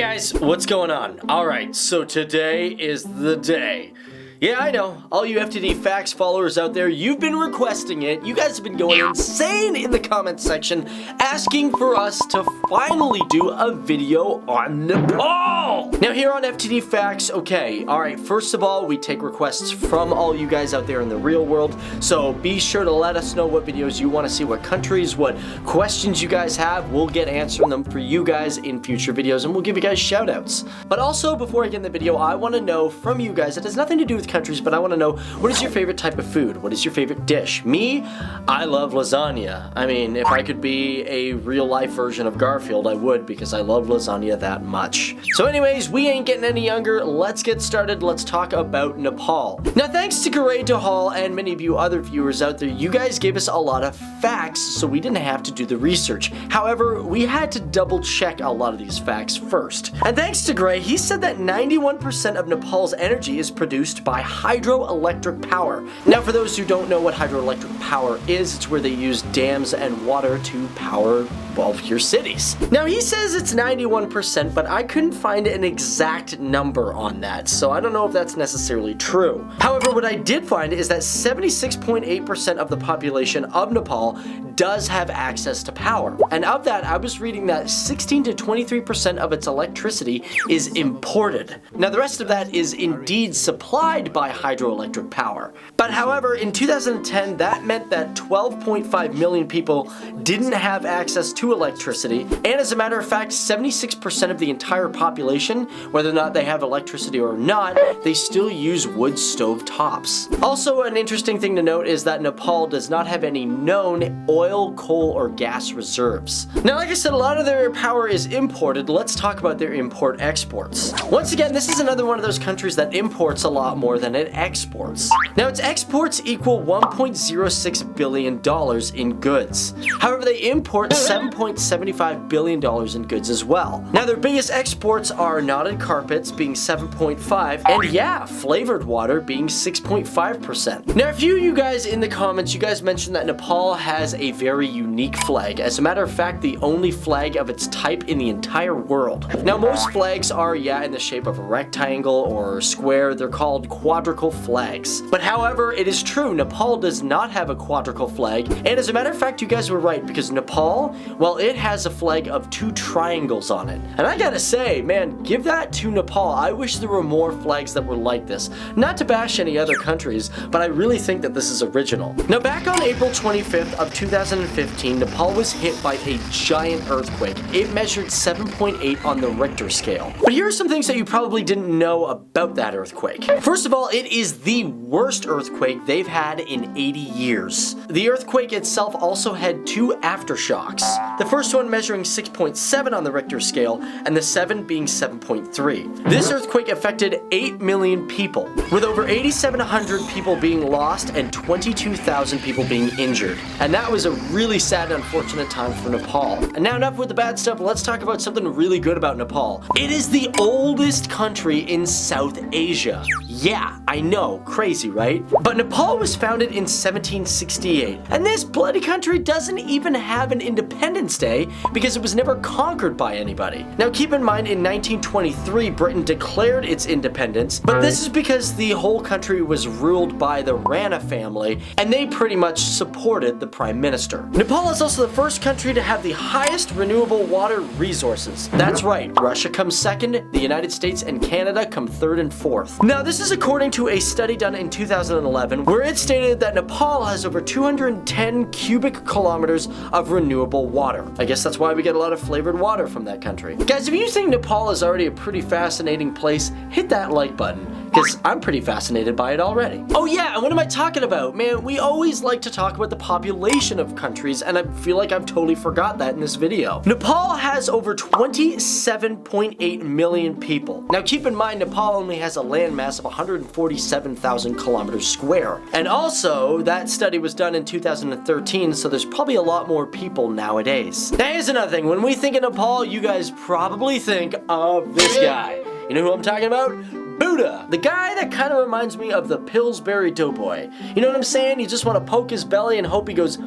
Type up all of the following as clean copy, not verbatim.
guys, what's going on? Alright, so today is the day. Yeah, I know, all you FTD Facts followers out there, you've been requesting it. You guys have been going insane in the comments section asking for us to finally do a video on Nepal. Now here on FTD Facts, okay, alright, first of all, we take requests from all you guys out there in the real world, so be sure to let us know what videos you want to see, what countries, what questions you guys have. We'll get answering them for you guys in future videos, and we'll give you guys shout outs. But also, before I get in the video, I want to know from you guys, it has nothing to do with countries, but I want to know, what is your favorite type of food? What is your favorite dish? Me, I love lasagna. I mean, if I could be a real life version of Garfield, I would, because I love lasagna that much. So anyways, we ain't getting any younger. Let's get started. Let's talk about Nepal. Now, thanks to Garay Hall and many of you other viewers out there, you guys gave us a lot of facts, so we didn't have to do the research. However, we had to double check a lot of these facts first. And thanks to Gray, he said that 91% of Nepal's energy is produced by hydroelectric power. Now, for those who don't know what hydroelectric power is, it's where they use dams and water to power, well, your cities. Now, he says it's 91%, but I couldn't find an exact number on that, so I don't know if that's necessarily true. However, what I did find is that 76.8% of the population of Nepal does have access to power. And of that, I was reading that 16 to 23% of its electricity is imported. Now, the rest of that is indeed supplied by hydroelectric power. But however, in 2010, that meant that 12.5 million people didn't have access to electricity. And as a matter of fact, 76% of the entire population, whether or not they have electricity or not, they still use wood stove tops. Also, an interesting thing to note is that Nepal does not have any known oil, coal, or gas reserves. Now, like I said, a lot of their power is imported. Let's talk about their import-exports. Once again, this is another one of those countries that imports a lot more than it exports. Now, its exports equal $1.06 billion in goods. However, they import $7.75 billion in goods as well. Now, their biggest exports are knotted carpets being 7.5, and yeah, flavored water being 6.5%. Now, a few of you guys in the comments, you guys mentioned that Nepal has a very unique flag. As a matter of fact, the only flag of its type in the entire world. Now, most flags are, yeah, in the shape of a rectangle or square. They're called quadricle flags. But however, it is true, Nepal does not have a quadricle flag. And as a matter of fact, you guys were right, because Nepal, well, it has a flag of 2 triangles on it. And I gotta say, man, give that to Nepal. I wish there were more flags that were like this. Not to bash any other countries, but I really think that this is original. Now, back on April 25th of 2015, Nepal was hit by a giant earthquake. It measured 7.8 on the Richter scale. But here are some things that you probably didn't know about that earthquake. First of all, it is the worst earthquake they've had in 80 years. The earthquake itself also had 2 aftershocks. The first one measuring 6.7 on the Richter scale, and the 7 being 7.3. This earthquake affected 8 million people, with over 8,700 people being lost and 22,000 people being injured. And that was a really sad and unfortunate time for Nepal. And now, enough with the bad stuff, let's talk about something really good about Nepal. It is the oldest country in South Asia. Yeah, I know, crazy, right? But Nepal was founded in 1768, and this bloody country doesn't even have an Independence Day because it was never conquered by anybody. Now, keep in mind, in 1923, Britain declared its independence, but this is because the whole country was ruled by the Rana family, and they pretty much supported the Prime Minister. Nepal is also the first country to have the highest renewable water resources. That's right, Russia comes second, the United States and Canada come third and fourth. Now, this is according to a study done in 2011, where it stated that Nepal has over 210 cubic kilometers of renewable water. I guess that's why we get a lot of flavored water from that country. Guys, if you think Nepal is already a pretty fascinating place, hit that like button, because I'm pretty fascinated by it already. Oh yeah, and what am I talking about? Man, we always like to talk about the population of countries, and I feel like I've totally forgot that in this video. Nepal has over 27.8 million people. Now, keep in mind, Nepal only has a landmass of 147,000 kilometers square. And also, that study was done in 2013, so there's probably a lot more people nowadays. Now, here's another thing. When we think of Nepal, you guys probably think of this guy. You know who I'm talking about? Buddha, the guy that kind of reminds me of the Pillsbury Doughboy. You know what I'm saying? You just want to poke his belly and hope he goes,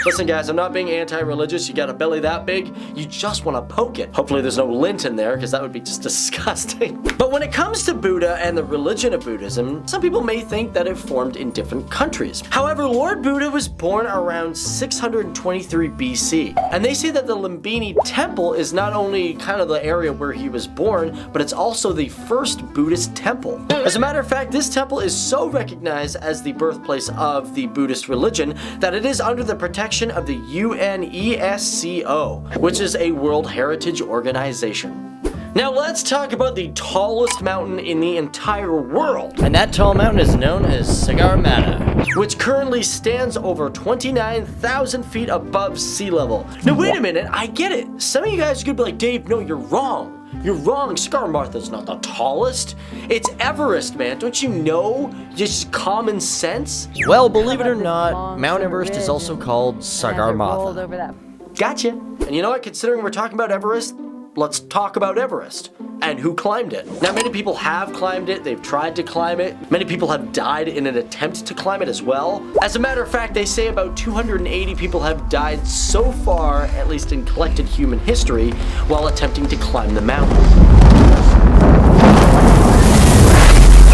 Listen guys, I'm not being anti-religious. You got a belly that big, you just want to poke it. Hopefully there's no lint in there because that would be just disgusting. But when it comes to Buddha and the religion of Buddhism, some people may think that it formed in different countries. However, Lord Buddha was born around 623 BC, and they say that the Lumbini temple is not only kind of the area where he was born, but it's also the first Buddhist temple. As a matter of fact, this temple is so recognized as the birthplace of the Buddhist religion that it is under the protection of the UNESCO, which is a World Heritage Organization. Now let's talk about the tallest mountain in the entire world. And that tall mountain is known as Sagarmatha, which currently stands over 29,000 feet above sea level. Now wait a minute, I get it. Some of you guys could be like, Dave, no, you're wrong. You're wrong, Sagarmatha's not the tallest. It's Everest, man. Don't you know? Just common sense? Well, believe it or not, Mount Everest is also called Sagarmatha. Gotcha. And you know what? Considering we're talking about Everest, let's talk about Everest and who climbed it. Now, many people have climbed it. They've tried to climb it. Many people have died in an attempt to climb it as well. As a matter of fact, they say about 280 people have died so far, at least in collected human history, while attempting to climb the mountain.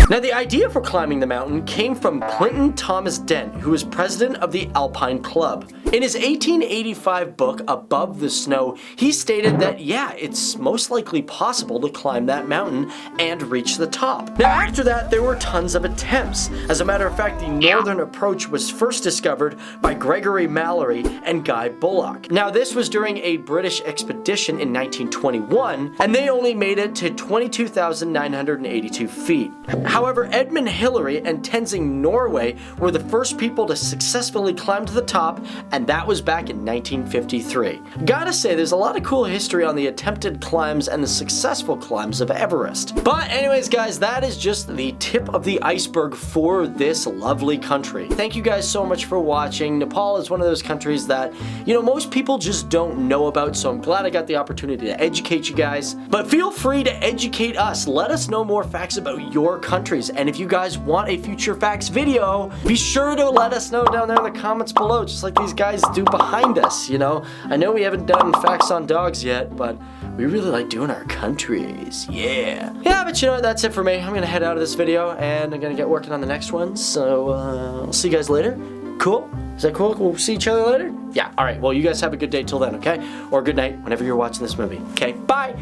Now, the idea for climbing the mountain came from Clinton Thomas Dent, who was president of the Alpine Club. In his 1885 book, Above the Snow, he stated that, yeah, it's most likely possible to climb that mountain and reach the top. Now, after that, there were tons of attempts. As a matter of fact, the northern approach was first discovered by Gregory Mallory and Guy Bullock. Now, this was during a British expedition in 1921, and they only made it to 22,982 feet. However, Edmund Hillary and Tenzing Norway were the first people to successfully climb to the top, and that was back in 1953. Gotta say, there's a lot of cool history on the attempted climbs and the successful climbs of Everest. But anyways, guys, that is just the tip of the iceberg for this lovely country. Thank you guys so much for watching. Nepal is one of those countries that, you know, most people just don't know about, so I'm glad I got the opportunity to educate you guys. But feel free to educate us. Let us know more facts about your countries. And if you guys want a future facts video, be sure to let us know down there in the comments below, just like these guys do behind us, you know? I know we haven't done facts on dogs yet, but we really like doing our countries. Yeah, but you know what? That's it for me. I'm gonna head out of this video, and I'm gonna get working on the next one, so I'll see you guys later. Cool? Is that cool? We'll see each other later? Yeah, alright. Well, you guys have a good day till then, okay? Or good night whenever you're watching this movie. Okay, bye!